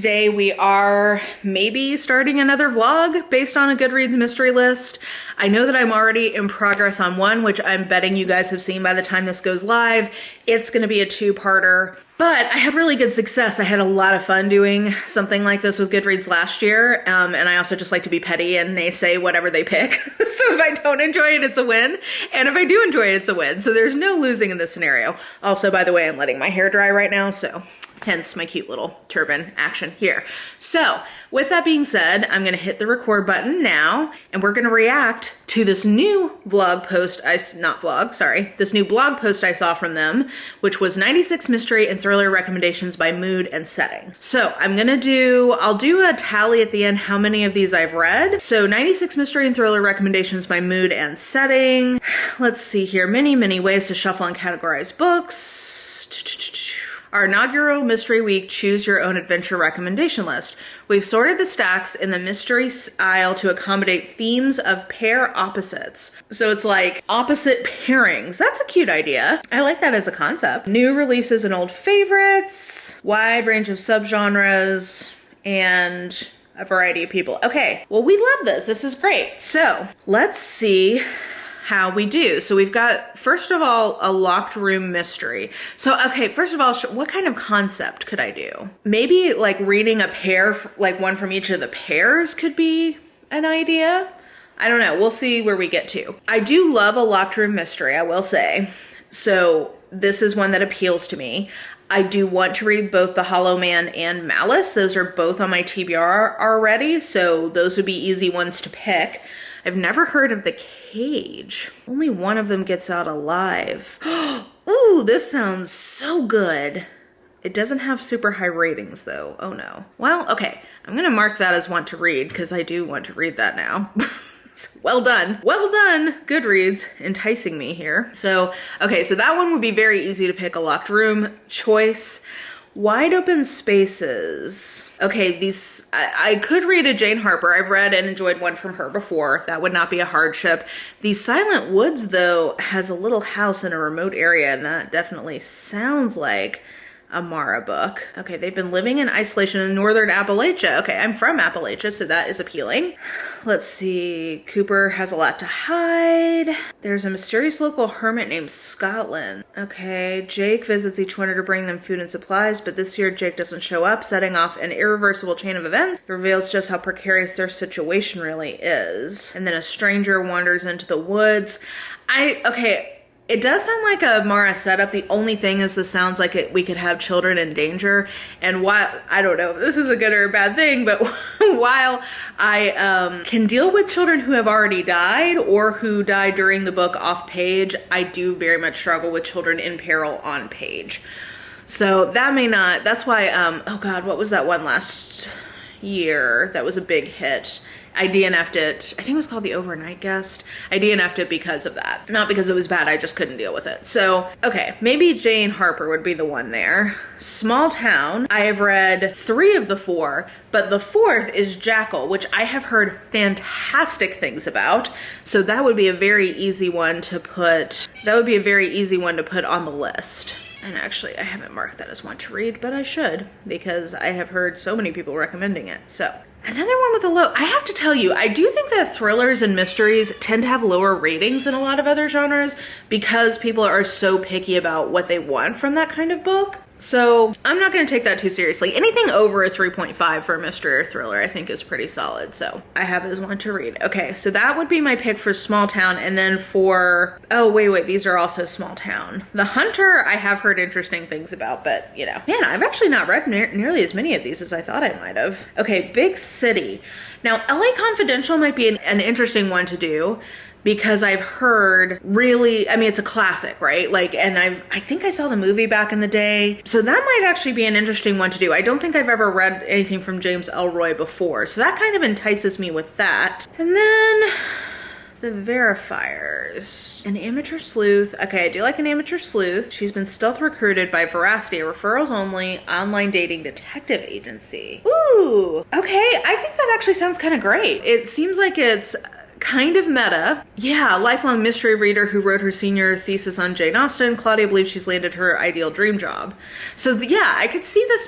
Today we are maybe starting another vlog based on a Goodreads mystery list. I know that I'm already in progress on one, which I'm betting you guys have seen by the time this goes live. It's gonna be a two-parter, but I had really good success. I had a lot of fun doing something like this with Goodreads last year, and I also just like to be petty and they say whatever they pick. So if I don't enjoy it, it's a win, and if I do enjoy it, it's a win. So there's no losing in this scenario. Also, by the way, I'm letting my hair dry right now, so hence my cute little turban action here. So with that being said, I'm gonna hit the record button now, and we're gonna react to this new blog post, this new blog post I saw from them, which was 96 mystery and thriller recommendations by mood and setting. So I'll do a tally at the end how many of these I've read. So 96 mystery and thriller recommendations by mood and setting. Let's see here, many ways to shuffle and categorize books. Our inaugural Mystery Week Choose Your Own Adventure recommendation list. We've sorted the stacks in the mystery aisle to accommodate themes of pair opposites. So it's like opposite pairings. That's a cute idea. I like that as a concept. New releases and old favorites, wide range of subgenres, and a variety of people. Okay, well, we love this. This is great. So let's see how we do. So we've got, first of all, a locked room mystery. So, okay, first of all, what kind of concept could I do? Maybe like reading a pair, like one from each of the pairs could be an idea. I don't know. We'll see where we get to. I do love a locked room mystery, I will say. So this is one that appeals to me. I do want to read both The Hollow Man and Malice. Those are both on my TBR already, so those would be easy ones to pick. I've never heard of The Cage. Only one of them gets out alive. Ooh, this sounds so good. It doesn't have super high ratings though. Oh no. Well, okay. I'm gonna mark that as want to read because I do want to read that now. Well done. Well done, Goodreads, enticing me here. So, okay, so that one would be very easy to pick, a locked room choice. Wide open spaces. Okay, I could read a Jane Harper. I've read and enjoyed one from her before. That would not be a hardship. The Silent Woods, though, has a little house in a remote area, and that definitely sounds like a Mara book. Okay, they've been living in isolation in northern Appalachia. Okay, I'm from Appalachia, so that is appealing. Let's see, Cooper has a lot to hide. There's a mysterious local hermit named Scotland. Okay, Jake visits each winter to bring them food and supplies, but this year Jake doesn't show up, setting off an irreversible chain of events. It reveals just how precarious their situation really is. And then a stranger wanders into the woods. Okay, it does sound like a Mara setup. The only thing is this sounds like we could have children in danger. And while, I don't know if this is a good or a bad thing, but while I can deal with children who have already died or who died during the book off page, I do very much struggle with children in peril on page. So that may not, that's why, oh God, what was that one last year that was a big hit? I DNF'd it. I think it was called The Overnight Guest. I DNF'd it because of that. Not because it was bad, I just couldn't deal with it. So, okay, maybe Jane Harper would be the one there. Small Town. I have read 3 of the 4, but the 4th is Jackal, which I have heard fantastic things about. So that would be a very easy one to put, on the list. And actually, I haven't marked that as one to read, but I should, because I have heard so many people recommending it. So, another one with a low, I have to tell you, I do think that thrillers and mysteries tend to have lower ratings than a lot of other genres because people are so picky about what they want from that kind of book. So I'm not going to take that too seriously. Anything over a 3.5 for a mystery or thriller I think is pretty solid. So I have it as one to read. Okay, so that would be my pick for Small Town. And then for, oh wait, these are also Small Town. The Hunter I have heard interesting things about, but you know, man, I've actually not read nearly as many of these as I thought I might have. Okay, Big City. Now LA Confidential might be an interesting one to do, because I've heard really, I mean, it's a classic, right? Like, and I think I saw the movie back in the day. So that might actually be an interesting one to do. I don't think I've ever read anything from James Elroy before. So that kind of entices me with that. And then the Verifiers. An amateur sleuth. Okay, I do like an amateur sleuth. She's been stealth recruited by Veracity, a referrals only online dating detective agency. Ooh, okay. I think that actually sounds kind of great. It seems like it's kind of meta. Yeah, lifelong mystery reader who wrote her senior thesis on Jane Austen. Claudia believes she's landed her ideal dream job. So yeah, I could see that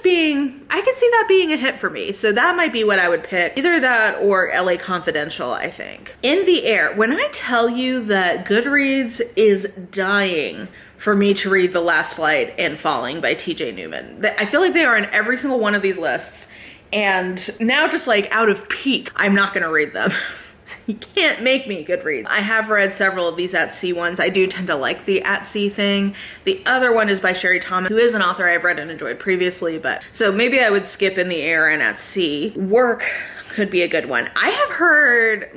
being a hit for me. So that might be what I would pick. Either that or LA Confidential, I think. In the Air. When I tell you that Goodreads is dying for me to read The Last Flight and Falling by TJ Newman. I feel like they are in every single one of these lists. And now just like out of pique, I'm not going to read them. You can't make me Goodreads. I have read several of these at sea ones. I do tend to like the at sea thing. The other one is by Sherry Thomas, who is an author I've read and enjoyed previously, but so maybe I would skip In the Air and At Sea. Work could be a good one. I have heard,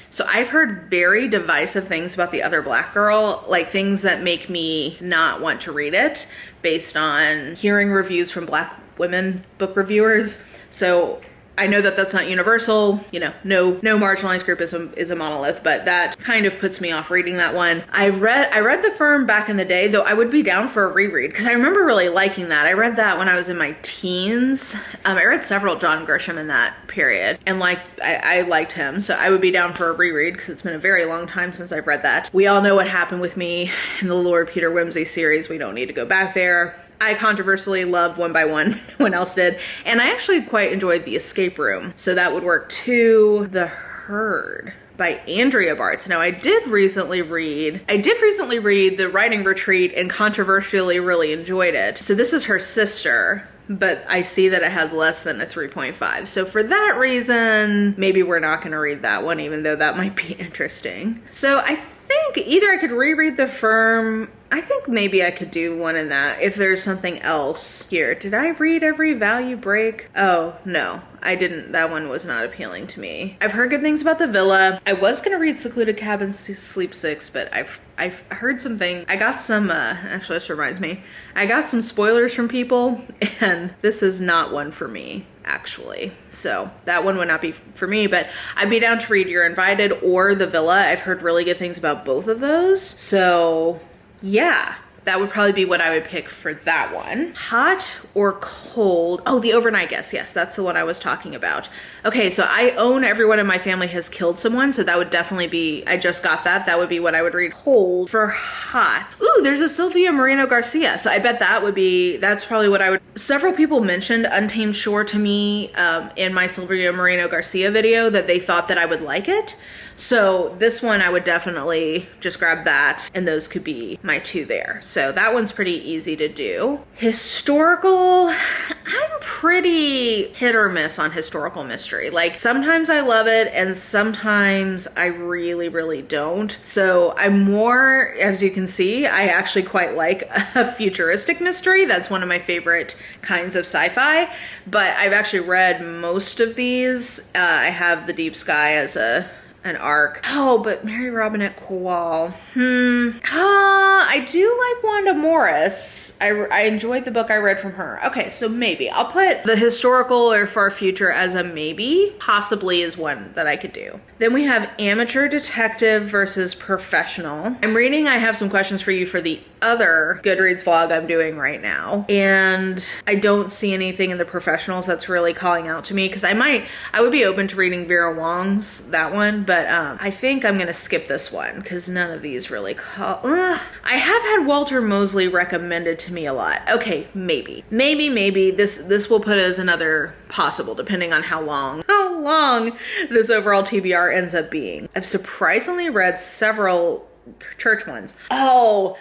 so I've heard very divisive things about The Other Black Girl, like things that make me not want to read it based on hearing reviews from Black women book reviewers. So I know that that's not universal, you know, no marginalized group is a monolith, but that kind of puts me off reading that one. I read The Firm back in the day, though I would be down for a reread because I remember really liking that. I read that when I was in my teens. I read several John Grisham in that period, and I liked him, so I would be down for a reread because it's been a very long time since I've read that. We all know what happened with me in the Lord Peter Wimsey series. We don't need to go back there. I controversially loved One by One, no one else did. And I actually quite enjoyed The Escape Room. So that would work too. The Herd by Andrea Bartz. Now I did recently read The Writing Retreat and controversially really enjoyed it. So this is her sister, but I see that it has less than a 3.5. So for that reason, maybe we're not gonna read that one, even though that might be interesting. So I think either I could reread The Firm. I think maybe I could do one in that if there's something else here. Did I read Every Value Break? Oh, no, I didn't. That one was not appealing to me. I've heard good things about The Villa. I was gonna read Secluded Cabin Sleep 6, but I've heard something. I got some, actually this reminds me, I got some spoilers from people and this is not one for me, actually. So that one would not be for me, but I'd be down to read You're Invited or The Villa. I've heard really good things about both of those. So yeah, that would probably be what I would pick for that one. Hot or cold? Oh, The Overnight Guest. Yes, that's the one I was talking about. Okay, so I own Everyone in My Family Has Killed Someone, so that would definitely be, I just got that. That would be what I would read. Cold. For hot. Ooh, there's a Sylvia Moreno Garcia, so I bet that would be, that's probably what I would. Several people mentioned Untamed Shore to me in my Sylvia Moreno Garcia video that they thought that I would like it. So this one I would definitely just grab that, and those could be my two there. So that one's pretty easy to do. Historical, I'm pretty hit or miss on historical mystery. Like sometimes I love it and sometimes I really, really don't. So I'm more, as you can see, I actually quite like a futuristic mystery. That's one of my favorite kinds of sci-fi, but I've actually read most of these. I have The Deep Sky as an arc. Oh, but Mary Robinette Kowal. I do like Wanda Morris. I enjoyed the book I read from her. Okay, so maybe. I'll put the historical or far future as a maybe. Possibly is one that I could do. Then we have amateur detective versus professional. I'm reading I Have Some Questions for You for the other Goodreads vlog I'm doing right now. And I don't see anything in the professionals that's really calling out to me because I would be open to reading Vera Wong's, that one, but I think I'm gonna skip this one because none of these really call. I have had Walter Mosley recommended to me a lot. Okay, maybe this will put as another possible, depending on how long this overall TBR ends up being. I've surprisingly read several church ones. Oh,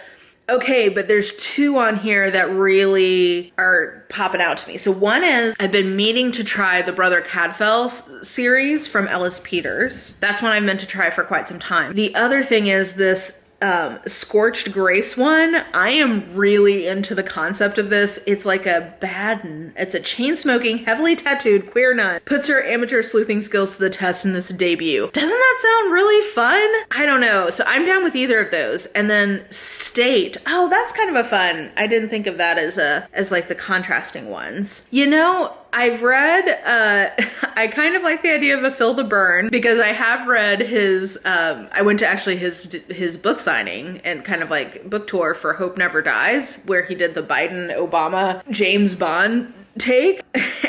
okay, but there's two on here that really are popping out to me. So one is, I've been meaning to try the Brother Cadfael series from Ellis Peters. That's one I've meant to try for quite some time. The other thing is this Scorched Grace one. I am really into the concept of this. It's like it's a chain-smoking, heavily tattooed queer nun puts her amateur sleuthing skills to the test in this debut. Doesn't that sound really fun? I don't know. So I'm down with either of those. And then State. Oh, that's kind of a fun. I didn't think of that as like the contrasting ones. You know, I've read, I kind of like the idea of a Phil the Burn because I have read his, I went to actually his book signing and kind of like book tour for Hope Never Dies, where he did the Biden, Obama, James Bond take.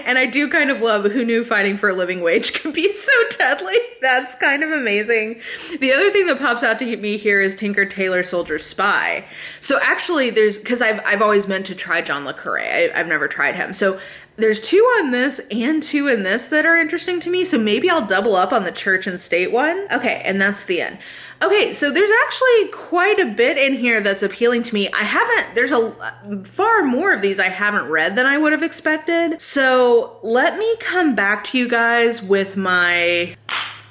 And I do kind of love who knew fighting for a living wage can be so deadly. That's kind of amazing. The other thing that pops out to me here is Tinker Tailor Soldier Spy. So actually because I've always meant to try John le Carré. I've never tried him. So there's 2 on this and 2 in this that are interesting to me. So maybe I'll double up on the church and state one. Okay, and that's the end. Okay, so there's actually quite a bit in here that's appealing to me. There's far more of these I haven't read than I would have expected. So let me come back to you guys with my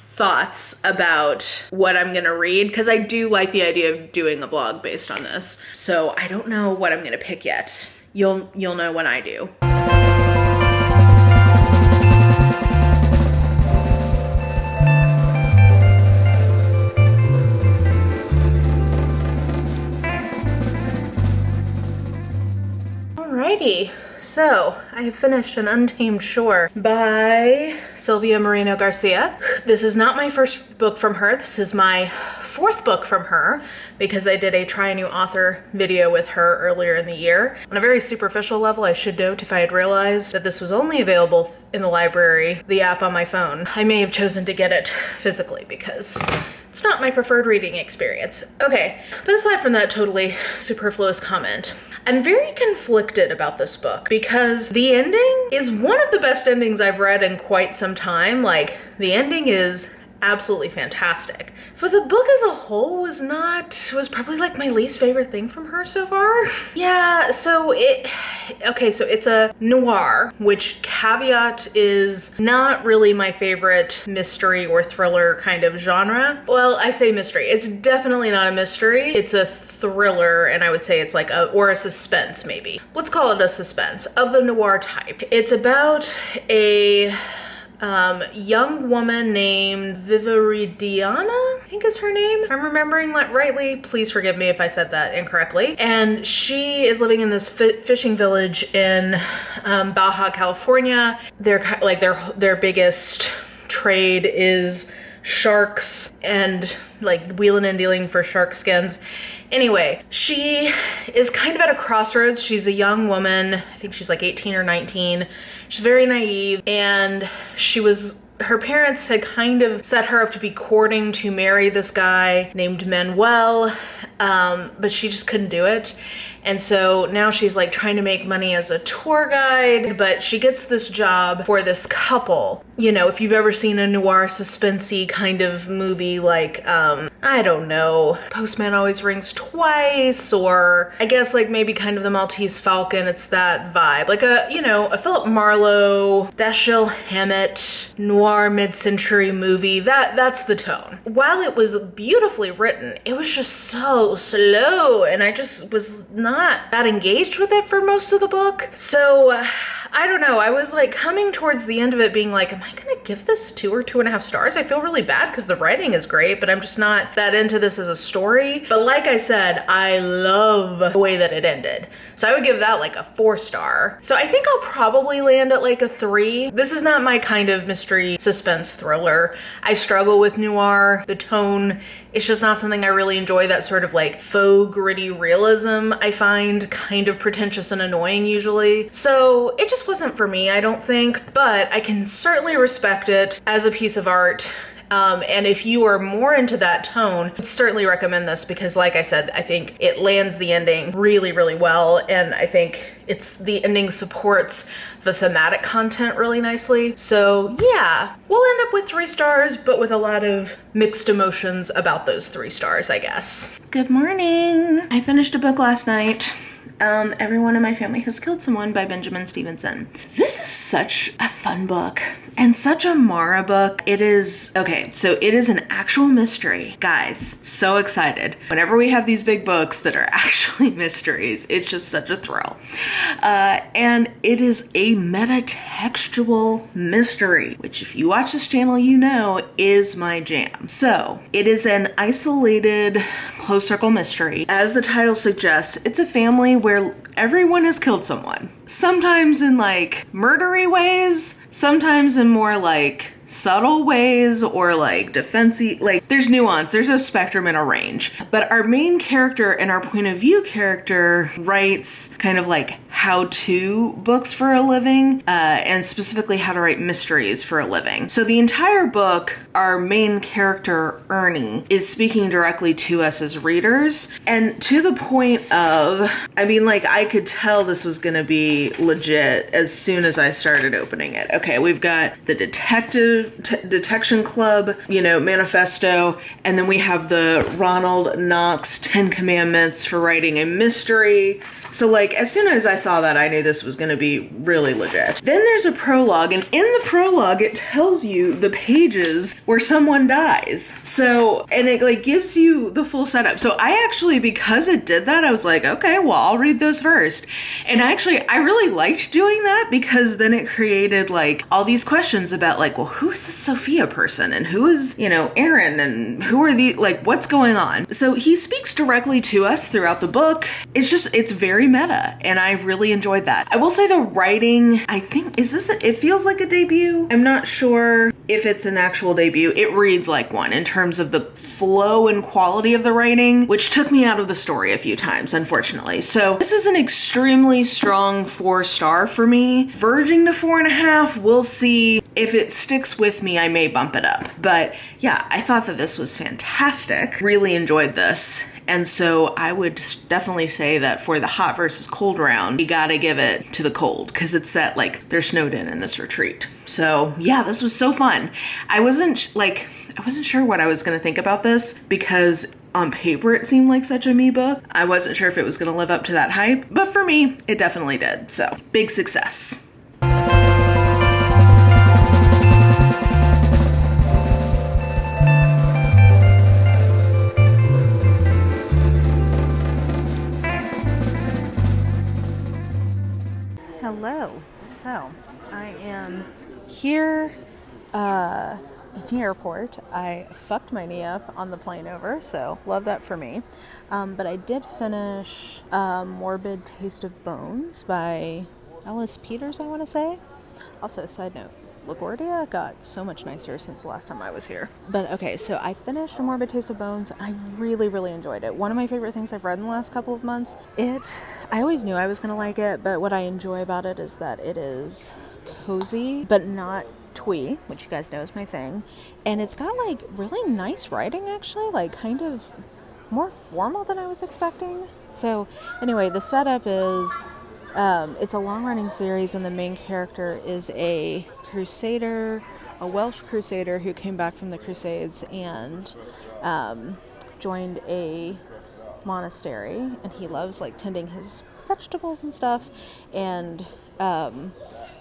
thoughts about what I'm gonna read, because I do like the idea of doing a vlog based on this. So I don't know what I'm gonna pick yet. You'll know when I do. Alrighty, so I have finished An Untamed Shore by Silvia Moreno Garcia. This is not my first book from her. This is my 4th book from her, because I did a try a new author video with her earlier in the year. On a very superficial level, I should note, if I had realized that this was only available in the library, the app on my phone, I may have chosen to get it physically, because it's not my preferred reading experience. Okay, but aside from that totally superfluous comment, I'm very conflicted about this book, because the ending is one of the best endings I've read in quite some time. Like, the ending is absolutely fantastic. But the book as a whole was probably like my least favorite thing from her so far. Yeah, so it's a noir, which caveat is not really my favorite mystery or thriller kind of genre. Well, I say mystery. It's definitely not a mystery. It's a thriller, and I would say it's like a suspense maybe. Let's call it a suspense of the noir type. It's about a young woman named Vivaridiana, I think is her name. If I'm remembering that rightly, please forgive me if I said that incorrectly. And she is living in this fishing village in Baja California. Their biggest trade is sharks and like wheeling and dealing for shark skins. Anyway, she is kind of at a crossroads. She's a young woman. I think she's like 18 or 19. She's very naive, and her parents had kind of set her up to be courting to marry this guy named Manuel, but she just couldn't do it. And so now she's like trying to make money as a tour guide, but she gets this job for this couple. You know, if you've ever seen a noir suspensey kind of movie, like, I don't know, Postman Always Rings Twice, or I guess like maybe kind of The Maltese Falcon, it's that vibe. Like a Philip Marlowe, Dashiell Hammett, noir mid-century movie, that's the tone. While it was beautifully written, it was just so slow, and I just was not that engaged with it for most of the book. So I don't know, I was like coming towards the end of it being like, am I gonna give this 2 or 2.5 stars? I feel really bad because the writing is great, but I'm just not that into this as a story. But like I said, I love the way that it ended. So I would give that like a 4-star. So I think I'll probably land at like a 3. This is not my kind of mystery suspense thriller. I struggle with noir. The tone, it's just not something I really enjoy. That sort of like faux gritty realism I find kind of pretentious and annoying usually. So it just wasn't for me, I don't think, but I can certainly respect it as a piece of art. And if you are more into that tone, I'd certainly recommend this, because like I said, I think it lands the ending really, really well. And I think the ending supports the thematic content really nicely. So yeah, we'll end up with 3 stars, but with a lot of mixed emotions about those 3 stars, I guess. Good morning. I finished a book last night. Everyone in my family has killed someone by Benjamin Stevenson. This is such a fun book and such a Mara book. It is, okay, so it is an actual mystery. Guys, so excited. Whenever we have these big books that are actually mysteries, it's just such a thrill. And it is a metatextual mystery, which if you watch this channel, you know is my jam. So it is an isolated close circle mystery. As the title suggests, it's a family where everyone has killed someone. sometimes in like murdery ways, sometimes in more like subtle ways or like defensive, like there's nuance, there's a spectrum and a range. But our main character and our point of view character writes kind of like how-to books for a living, and specifically how to write mysteries for a living. So the entire book, our main character, Ernie, is speaking directly to us as readers, and to the point of, I mean, like, I could tell this was gonna be legit as soon as I started opening it. Okay, we've got the detection club, you know, manifesto, and then we have the Ronald Knox 10 Commandments for writing a mystery. So like, as soon as I saw that, I knew this was going to be really legit. Then there's a prologue, and in the prologue, it tells you the pages where someone dies. So, and it like gives you the full setup. So I actually, because it did that, I was like, okay, well, I'll read those first. And actually, I really liked doing that because then it created like all these questions about like, well, who is this Sophia person? And who is, you know, Aaron? And who are the, like, what's going on? So he speaks directly to us throughout the book. It's very meta, and I really enjoyed that. I will say the writing, I think, it feels like a debut. I'm not sure if it's an actual debut. It reads like one in terms of the flow and quality of the writing, which took me out of the story a few times, unfortunately. So this is an extremely strong 4-star for me, verging to 4.5. We'll see. If it sticks with me, I may bump it up. But yeah, I thought that this was fantastic. Really enjoyed this. And so I would definitely say that for the hot versus cold round, you gotta give it to the cold, because it's set like they're snowed in this retreat. So yeah, this was so fun. I wasn't sure what I was gonna think about this, because on paper it seemed like such a me book. I wasn't sure if it was gonna live up to that hype, but for me, it definitely did. So big success. Hello. So, I am here at the airport. I fucked my knee up on the plane over, so love that for me. But I did finish Morbid Taste of Bones by Alice Peters, I want to say. Also, side note, LaGuardia got so much nicer since the last time I was here. But okay, so I finished A Morbid Taste of Bones. I really, really enjoyed it. One of my favorite things I've read in the last couple of months. I always knew I was going to like it, but what I enjoy about it is that it is cozy, but not twee, which you guys know is my thing. And it's got like really nice writing, actually, like kind of more formal than I was expecting. So anyway, the setup is it's a long-running series, and the main character is a crusader, a Welsh crusader who came back from the Crusades and joined a monastery, and he loves like tending his vegetables and stuff. And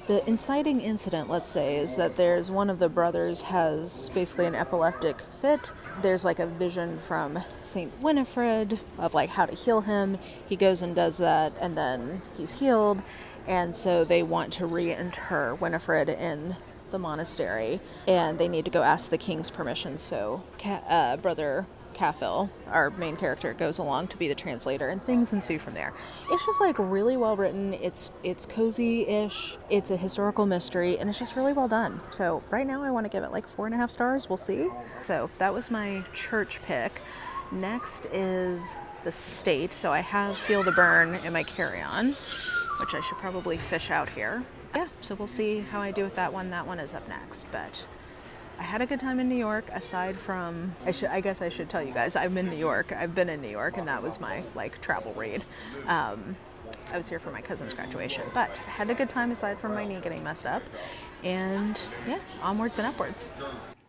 the inciting incident, let's say, is that there's one of the brothers has basically an epileptic fit. There's like a vision from Saint Winifred of like how to heal him. He goes and does that, and then he's healed. And so they want to reinter Winifred in the monastery, and they need to go ask the king's permission. So Brother Cathal, our main character, goes along to be the translator, and things ensue from there. It's just like really well written. It's cozy-ish. It's a historical mystery, and it's just really well done. So right now I want to give it like 4.5 stars. We'll see. So that was my church pick. Next is The State. So I have Feel the Burn in my carry-on, which I should probably fish out here. Yeah, so we'll see how I do with that one. That one is up next, but I had a good time in New York, aside from, I guess I should tell you guys, I've been in New York, and that was my, like, travel read. I was here for my cousin's graduation, but I had a good time aside from my knee getting messed up, and yeah, onwards and upwards.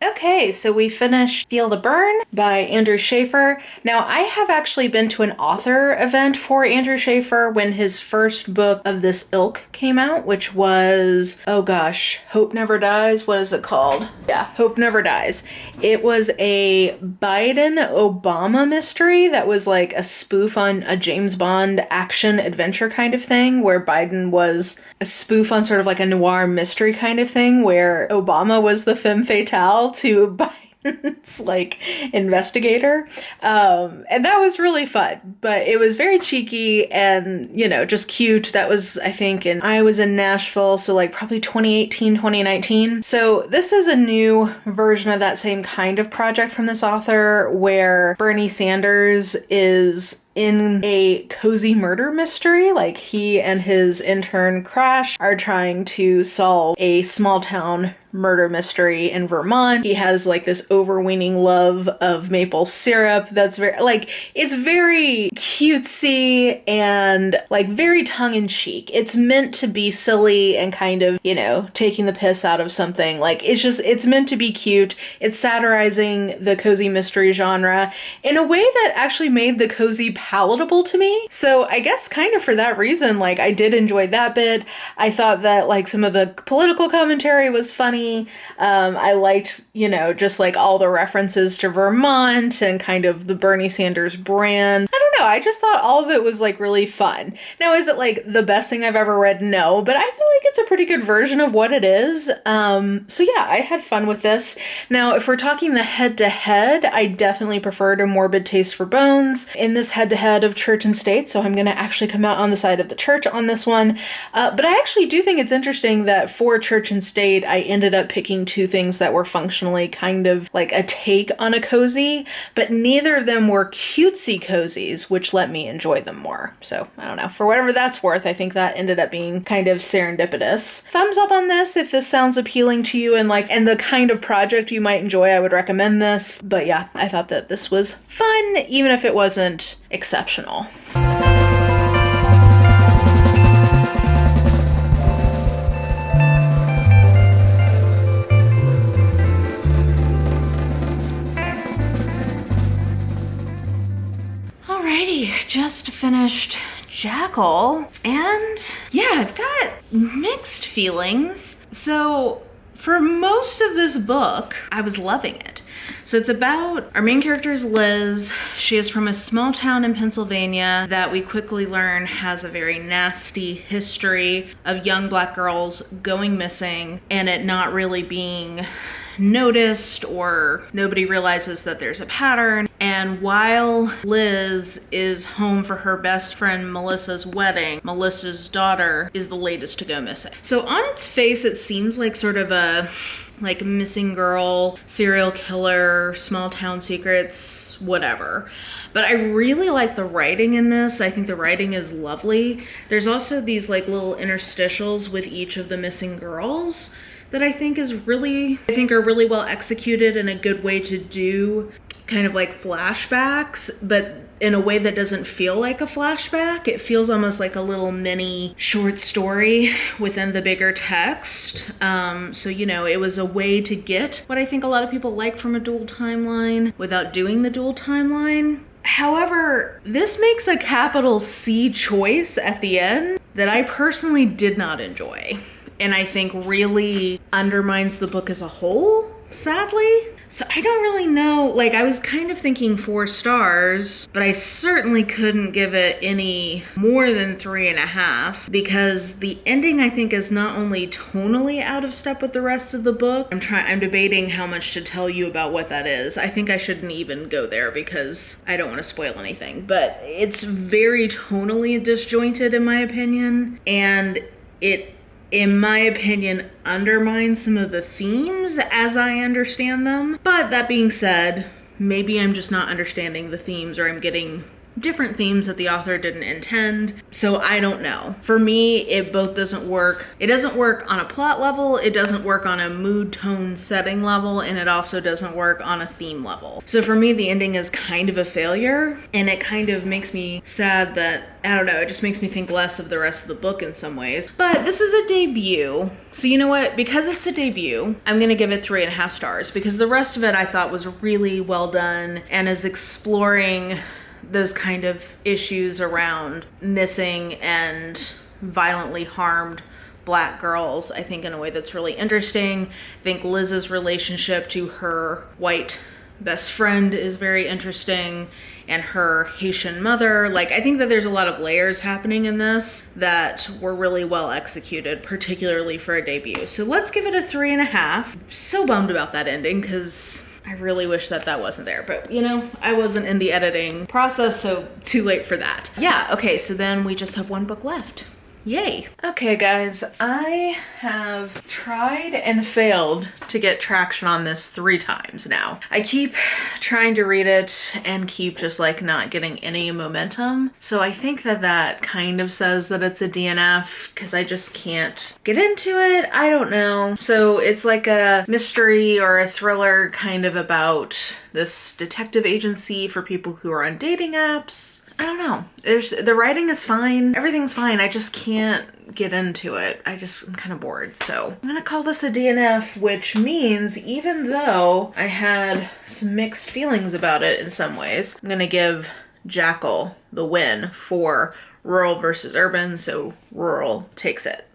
Okay, so we finished Feel the Burn by Andrew Schaefer. Now, I have actually been to an author event for Andrew Schaefer when his first book of this ilk came out, which was, oh gosh, Hope Never Dies. What is it called? Yeah, Hope Never Dies. It was a Biden-Obama mystery that was like a spoof on a James Bond action-adventure kind of thing, where Biden was a spoof on sort of like a noir mystery kind of thing, where Obama was the femme fatale to It's like investigator. And that was really fun, but it was very cheeky and, you know, just cute. That was, I think, I was in Nashville, so like probably 2018, 2019. So this is a new version of that same kind of project from this author where Bernie Sanders is in a cozy murder mystery. Like, he and his intern Crash are trying to solve a small town murder mystery in Vermont. He has like this overweening love of maple syrup that's very, like, it's very cutesy and like very tongue-in-cheek. It's meant to be silly and kind of, you know, taking the piss out of something. Like, it's meant to be cute. It's satirizing the cozy mystery genre in a way that actually made the cozy palatable to me. So I guess kind of for that reason, like, I did enjoy that bit. I thought that like some of the political commentary was funny. I liked, you know, just like all the references to Vermont and kind of the Bernie Sanders brand. I don't know. I just thought all of it was like really fun. Now, is it like the best thing I've ever read? No, but I feel like it's a pretty good version of what it is. So yeah, I had fun with this. Now, if we're talking the head-to-head, I definitely preferred A Morbid Taste for Bones in this head-to-head of Church and State. So I'm going to actually come out on the side of the church on this one. But I actually do think it's interesting that for Church and State, I ended up picking two things that were functionally kind of like a take on a cozy, but neither of them were cutesy cozies, which let me enjoy them more. So I don't know, for whatever that's worth, I think that ended up being kind of serendipitous. Thumbs up on this if this sounds appealing to you and the kind of project you might enjoy. I would recommend this. But yeah, I thought that this was fun, even if it wasn't exceptional. Alrighty, just finished Jackal, and yeah, I've got mixed feelings. So for most of this book, I was loving it. So it's about, our main character is Liz. She is from a small town in Pennsylvania that we quickly learn has a very nasty history of young Black girls going missing and it not really being noticed, or nobody realizes that there's a pattern. And while Liz is home for her best friend Melissa's wedding, Melissa's daughter is the latest to go missing. So on its face, it seems like sort of a like missing girl, serial killer, small town secrets, whatever. But I really like the writing in this. I think the writing is lovely. There's also these like little interstitials with each of the missing girls that I think are really well executed and a good way to do kind of like flashbacks, but in a way that doesn't feel like a flashback. It feels almost like a little mini short story within the bigger text. So, you know, it was a way to get what I think a lot of people like from a dual timeline without doing the dual timeline. However, this makes a capital C choice at the end that I personally did not enjoy, and I think really undermines the book as a whole, sadly. So I don't really know, like, I was kind of thinking 4 stars, but I certainly couldn't give it any more than 3.5, because the ending, I think, is not only tonally out of step with the rest of the book. I'm debating how much to tell you about what that is. I think I shouldn't even go there because I don't want to spoil anything, but it's very tonally disjointed in my opinion, and it, in my opinion, undermines some of the themes as I understand them. But that being said, maybe I'm just not understanding the themes, or I'm getting different themes that the author didn't intend. So I don't know. For me, it both doesn't work. It doesn't work on a plot level, it doesn't work on a mood, tone, setting level, and it also doesn't work on a theme level. So for me, the ending is kind of a failure, and it kind of makes me sad that, I don't know, it just makes me think less of the rest of the book in some ways. But this is a debut. So you know what? Because it's a debut, I'm gonna give it 3.5 stars, because the rest of it I thought was really well done and is exploring those kind of issues around missing and violently harmed Black girls, I think, in a way that's really interesting. I think Liz's relationship to her white best friend is very interesting, and her Haitian mother. Like, I think that there's a lot of layers happening in this that were really well executed, particularly for a debut. So let's give it a 3.5. So bummed about that ending, because I really wish that that wasn't there, but you know, I wasn't in the editing process, so too late for that. Yeah, okay, so then we just have one book left. Yay. Okay guys, I have tried and failed to get traction on this 3 times now. I keep trying to read it and keep just like not getting any momentum. So I think that that kind of says that it's a DNF because I just can't get into it. I don't know. So it's like a mystery or a thriller kind of about this detective agency for people who are on dating apps. I don't know. The writing is fine. Everything's fine. I just can't get into it. I'm kind of bored. So I'm gonna call this a DNF, which means even though I had some mixed feelings about it in some ways, I'm gonna give Jackal the win for rural versus urban. So rural takes it.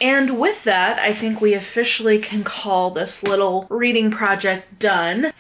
And with that, I think we officially can call this little reading project done.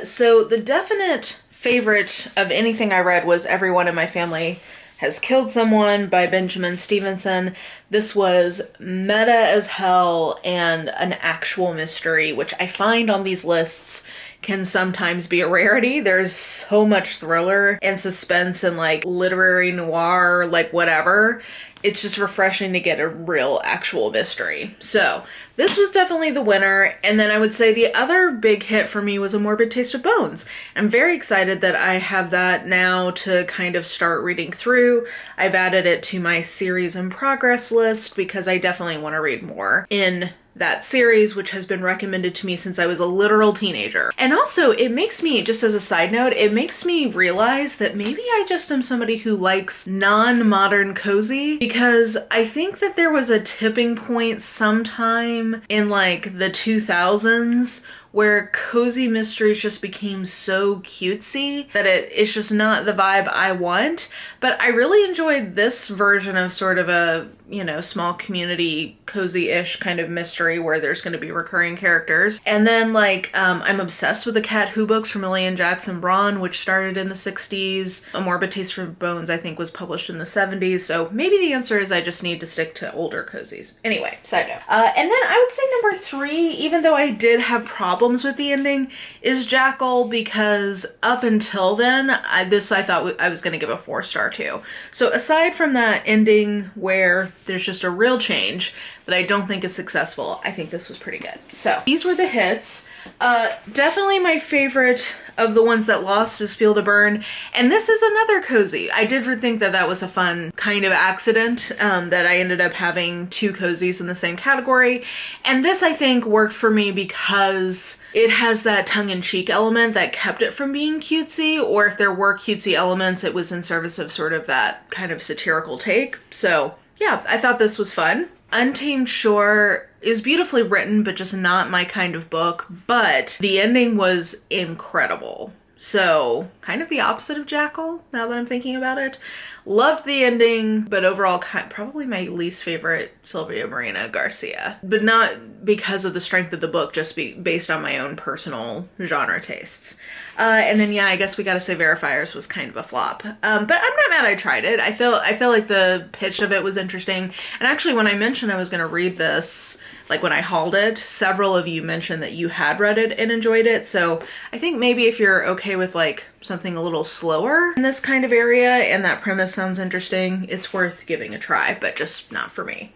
So the definite favorite of anything I read was Everyone in My Family Has Killed Someone by Benjamin Stevenson. This was meta as hell and an actual mystery, which I find on these lists can sometimes be a rarity. There's so much thriller and suspense and like literary noir, like whatever. It's just refreshing to get a real actual mystery. So this was definitely the winner. And then I would say the other big hit for me was A Morbid Taste of Bones. I'm very excited that I have that now to kind of start reading through. I've added it to my series in progress list because I definitely want to read more in that series, which has been recommended to me since I was a literal teenager. And also it makes me, just as a side note, it makes me realize that maybe I just am somebody who likes non-modern cozy, because I think that there was a tipping point sometime in like the 2000s where cozy mysteries just became so cutesy that it's just not the vibe I want. But I really enjoyed this version of sort of a, you know, small community cozy-ish kind of mystery where there's going to be recurring characters. And then like, I'm obsessed with the Cat Who books from Lillian Jackson Braun, which started in the 60s. A Morbid Taste for Bones, I think, was published in the 70s. So maybe the answer is I just need to stick to older cozies. Anyway, side note. And then I would say number 3, even though I did have problems with the ending, is Jackal, because up until then, I thought I was going to give a 4-star to. So aside from that ending where there's just a real change that I don't think is successful, I think this was pretty good. So these were the hits. Definitely my favorite of the ones that lost is Feel the Burn, and this is another cozy. I did think that that was a fun kind of accident, that I ended up having 2 cozies in the same category, and this I think worked for me because it has that tongue-in-cheek element that kept it from being cutesy, or if there were cutesy elements, it was in service of sort of that kind of satirical take. So yeah, I thought this was fun. Untamed Shore is beautifully written, but just not my kind of book, but the ending was incredible. So kind of the opposite of Jackal, now that I'm thinking about it. Loved the ending, but overall probably my least favorite Sylvia Morena Garcia. But not because of the strength of the book, just based on my own personal genre tastes. And then yeah, I guess we gotta say Verifiers was kind of a flop. But I'm not mad I tried it. I feel like the pitch of it was interesting. And actually when I mentioned I was gonna read this, like when I hauled it, several of you mentioned that you had read it and enjoyed it. So I think maybe if you're okay with like something a little slower in this kind of area and that premise sounds interesting, it's worth giving a try, but just not for me.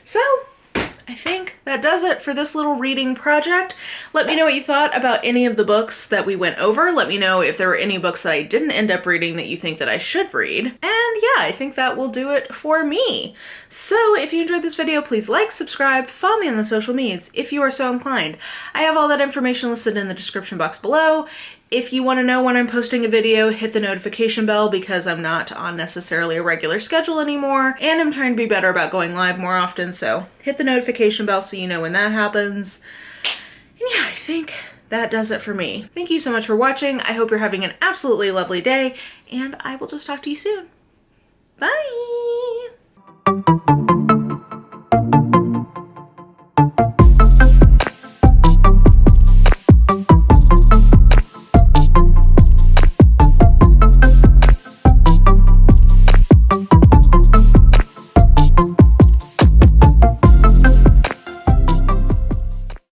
So I think that does it for this little reading project. Let me know what you thought about any of the books that we went over. Let me know if there were any books that I didn't end up reading that you think that I should read. And yeah, I think that will do it for me. So if you enjoyed this video, please like, subscribe, follow me on the social medias if you are so inclined. I have all that information listed in the description box below. If you want to know when I'm posting a video, hit the notification bell because I'm not on necessarily a regular schedule anymore, and I'm trying to be better about going live more often, so hit the notification bell so you know when that happens. And yeah, I think that does it for me. Thank you so much for watching. I hope you're having an absolutely lovely day, and I will just talk to you soon.